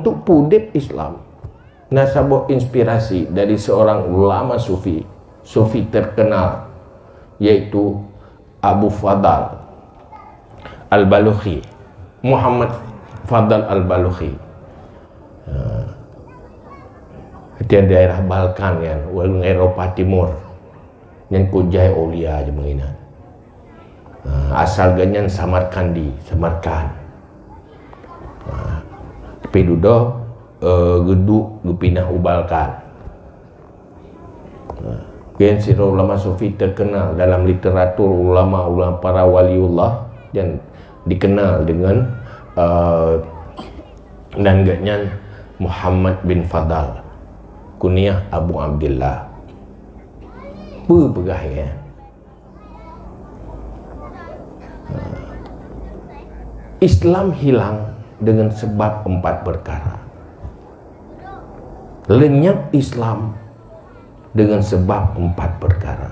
untuk pudip Islam. Nasabah inspirasi dari seorang ulama sufi terkenal, yaitu Abu Fadl Al-Balukhi, Muhammad Fadl Al-Balukhi. Di daerah Balkan kan, walaupun Eropah Timur, yang kujai Aulia aja mengingat. Asal ganyan Samarkand. Tapi duduk geduk gepinah Balkan. Kian sira ulama sufi terkenal dalam literatur ulama para waliullah dan dikenal dengan dan ganyan Muhammad bin Fadl, kunyah Abu Abdullah. Begah ya. Islam hilang dengan sebab 4 perkara. Lenyap Islam dengan sebab 4 perkara.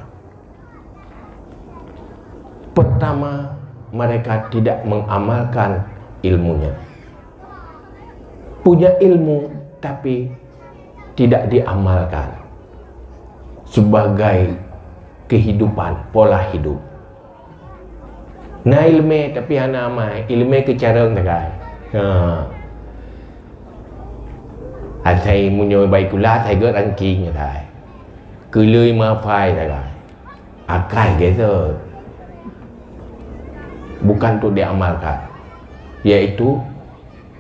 Pertama, mereka tidak mengamalkan ilmunya. Punya ilmu tapi tidak diamalkan sebagai kehidupan, pola hidup. Nah ilmu tapi hana amal, ilmu kecarang takai. Thầy munyo bay kula thầy gớt ăn kiên như thầy. Cứ lươi ma phai takai. Akai gitu. Bukan untuk diamalkan, yaitu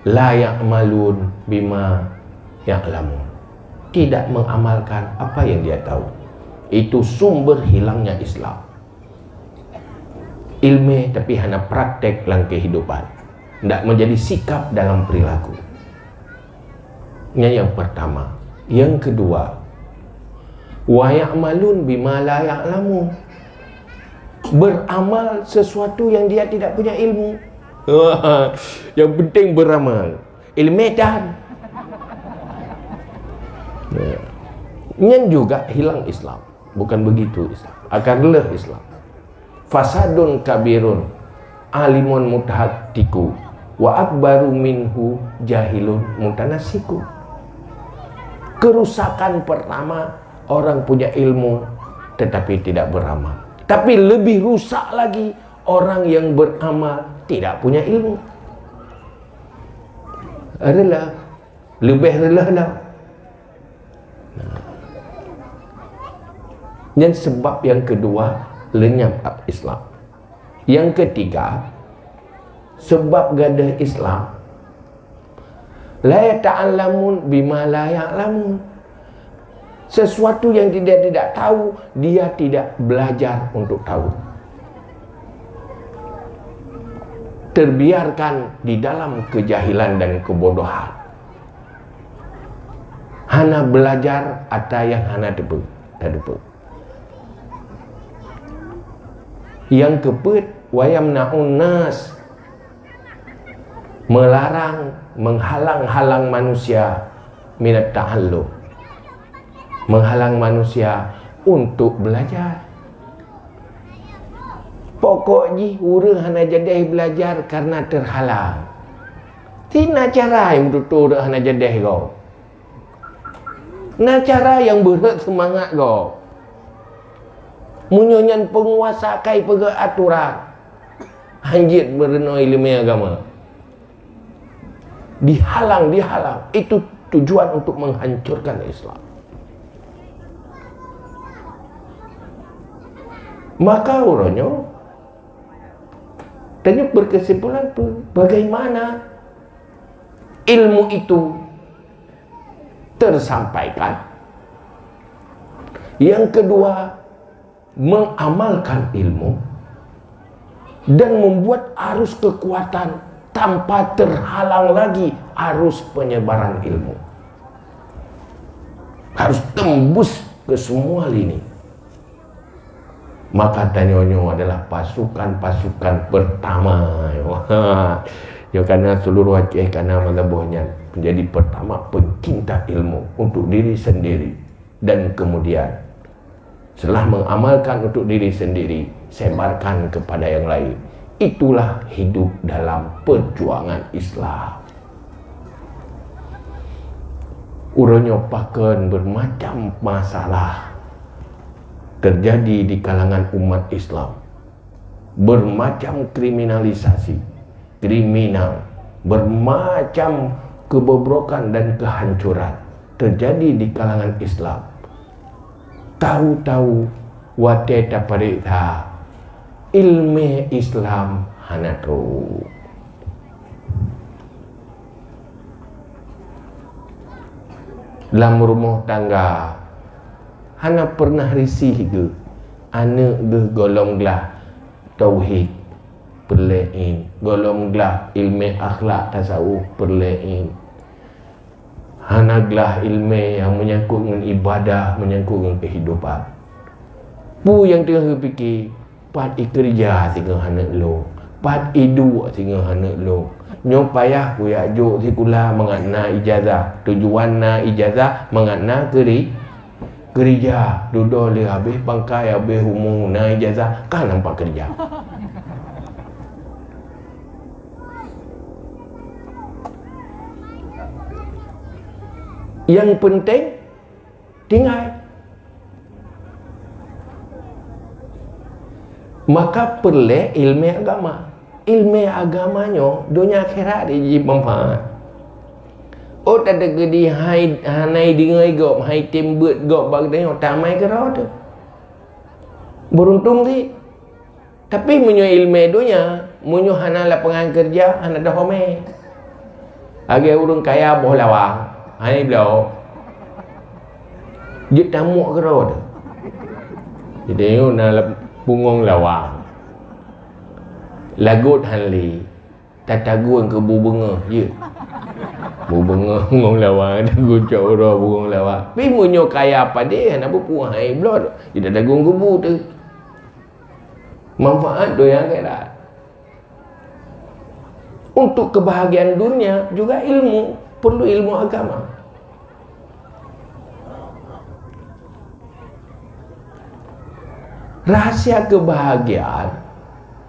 la ya'malun bima ya'lamun. Tidak mengamalkan apa yang dia tahu. Itu sumber hilangnya Islam. Ilmu tapi hanya praktek dalam kehidupan, tidak menjadi sikap dalam perilaku. Yang pertama. Yang kedua, wa ya'malun bima la ya'lamun. Beramal sesuatu yang dia tidak punya ilmu. Yang penting beramal. Ilmu dan yang juga hilang Islam. Bukan begitu Islam. Akan leh Islam. Fasadun kabirun alimun mutahatiku wa akbaru minhu jahilun mutanasiku. Kerusakan pertama, orang punya ilmu tetapi tidak beramal. Tapi lebih rusak lagi orang yang beramal tidak punya ilmu. Adalah lebih relah. Dan sebab yang kedua, lenyap Islam. Yang ketiga, sebab gadah Islam, la yata'allamun bima la ya'lamun. Sesuatu yang dia tidak tahu, dia tidak belajar untuk tahu. Terbiarkan di dalam kejahilan dan kebodohan. Hana belajar ada yang hana debu. Yang keempat, wayamna'un nas, melarang, menghalang-halang manusia minat ta'allum, menghalang manusia untuk belajar. Pokoknya orang hana jadi belajar karena terhalang. Tina cara yang betul hana jadi kau. Nah cara yang berat semangat kau. Munyonyan penguasa kai pega aturan. Hanjit berenoi ilmu agama. Dihalang. Itu tujuan untuk menghancurkan Islam. Maka orangnya tanya berkesimpulan bagaimana ilmu itu tersampaikan. Yang kedua, mengamalkan ilmu dan membuat arus kekuatan tanpa terhalang lagi arus penyebaran ilmu. Harus tembus ke semua lini. Maka Tanyonyo adalah pasukan pertama. Ya karena seluruh Aceh karena Malabohnya menjadi pertama pencinta ilmu untuk diri sendiri, dan kemudian setelah mengamalkan untuk diri sendiri, sebarkan kepada yang lain. Itulah hidup dalam perjuangan Islam. Urangnya pakan bermacam masalah terjadi di kalangan umat Islam. Bermacam kriminalisasi, kriminal, bermacam kebobrokan dan kehancuran terjadi di kalangan Islam. Tahu-tahu wateta parita ilmu Islam hanatu. Dalam rumah tangga hana pernah risih ke anak ge golonglah tauhid perlain, golonglah ilmu akhlak tasawuf perlain, hana gelah ilmu yang menyangkut dengan ibadah, menyangkut dengan kehidupan. Pu yang tengah fikir pat kerja singa hana lo, pat idu singa hana lo. Nyo payah ku ya juk sikula mengatna ijazah. Tujuan na ijazah mengatna kerja. Duduk le habis pangkai habis umur na ijazah kan nampak kerja. Yang penting tinggal. Maka perlu ilmu agama. Ilmu agamanya dunia akhirat dia manfaat. Oh tak ada gedi hanai dingai gop, hai tembut gop bag dia tamai ke tu. Beruntung sih. Tapi munyo ilmu dunia, munyo hana lapangan kerja, hana dah home. Age urang kaya boh lawang. Hai blau. Jit tamuk ke tu. Jadi yo na pungong lawang. Lagut hanli tatagun ke bunga ye. Bunga ngong lawang tagun cak ora bunga lawang. Pi munyo kaya apa dia nak buku hai blod. Dia tagun kubu tu. Manfaat do yang akhirat. Untuk kebahagiaan dunia juga ilmu, perlu ilmu agama. Rahasia kebahagiaan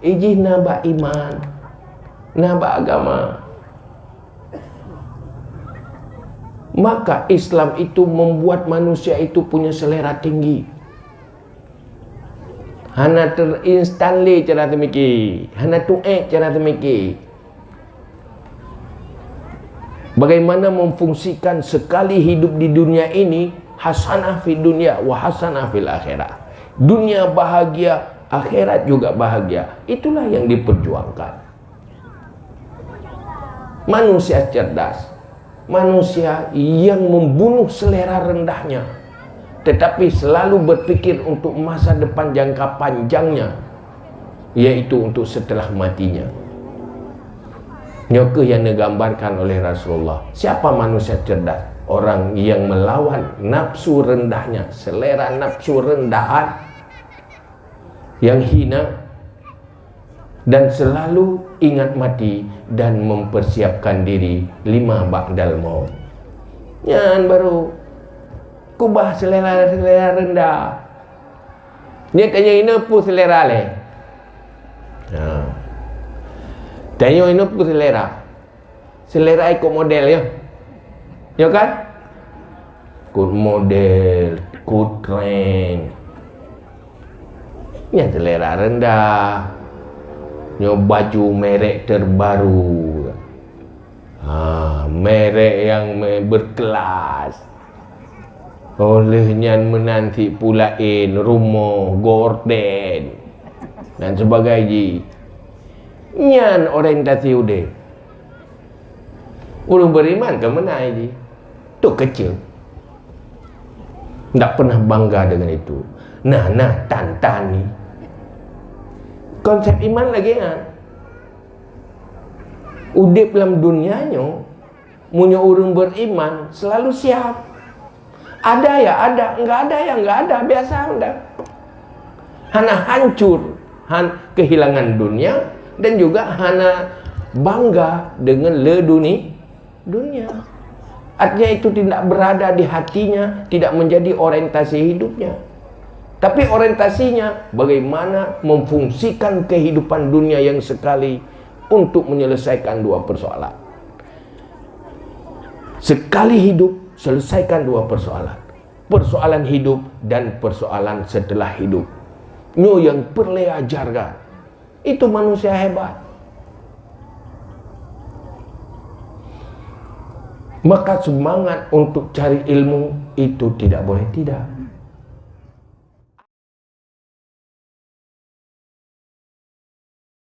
ijih nabak iman, nabak agama. Maka Islam itu membuat manusia itu punya selera tinggi. Hana terinstanli cara temiki, hana tu'ek cara temiki. Bagaimana memfungsikan sekali hidup di dunia ini, hasanah fid dunya wa hasanah fil akhirah. Dunia bahagia, akhirat juga bahagia. Itulah yang diperjuangkan. Manusia cerdas, manusia yang membunuh selera rendahnya, tetapi selalu berpikir untuk masa depan jangka panjangnya, yaitu untuk setelah matinya. Nyoke yang digambarkan oleh Rasulullah. Siapa manusia cerdas? Orang yang melawan nafsu rendahnya, selera nafsu rendahan yang hina, dan selalu ingat mati dan mempersiapkan diri 5 ba'dal maut. Yang baru kubah selera rendah. Dia tanya ini apa selera le? Tanya ini apa selera? Selera ikut model ya. Ya kan? Ikut model, ikut trend. Yang selera rendah, yang baju merek terbaru, merek yang berkelas, olehnya menanti pulain rumah gorden dan sebagainya. Nyan orientasi udah orang beriman ke mana ini? Tu kecil, tak pernah bangga dengan itu. Nah tantan ni konsep iman lagi kan. Udip dalam dunianya, punya orang beriman selalu siap. Ada ya ada, enggak ada ya enggak ada, biasa anda. Hana hancur, kehilangan dunia, dan juga hana bangga dengan dunia. Artinya itu tidak berada di hatinya, tidak menjadi orientasi hidupnya. Tapi orientasinya bagaimana memfungsikan kehidupan dunia yang sekali untuk menyelesaikan 2 persoalan. Sekali hidup, selesaikan dua persoalan. Persoalan hidup dan persoalan setelah hidup. Nyo yang perlu ajarkan. Itu manusia hebat. Maka semangat untuk cari ilmu itu tidak boleh tidak.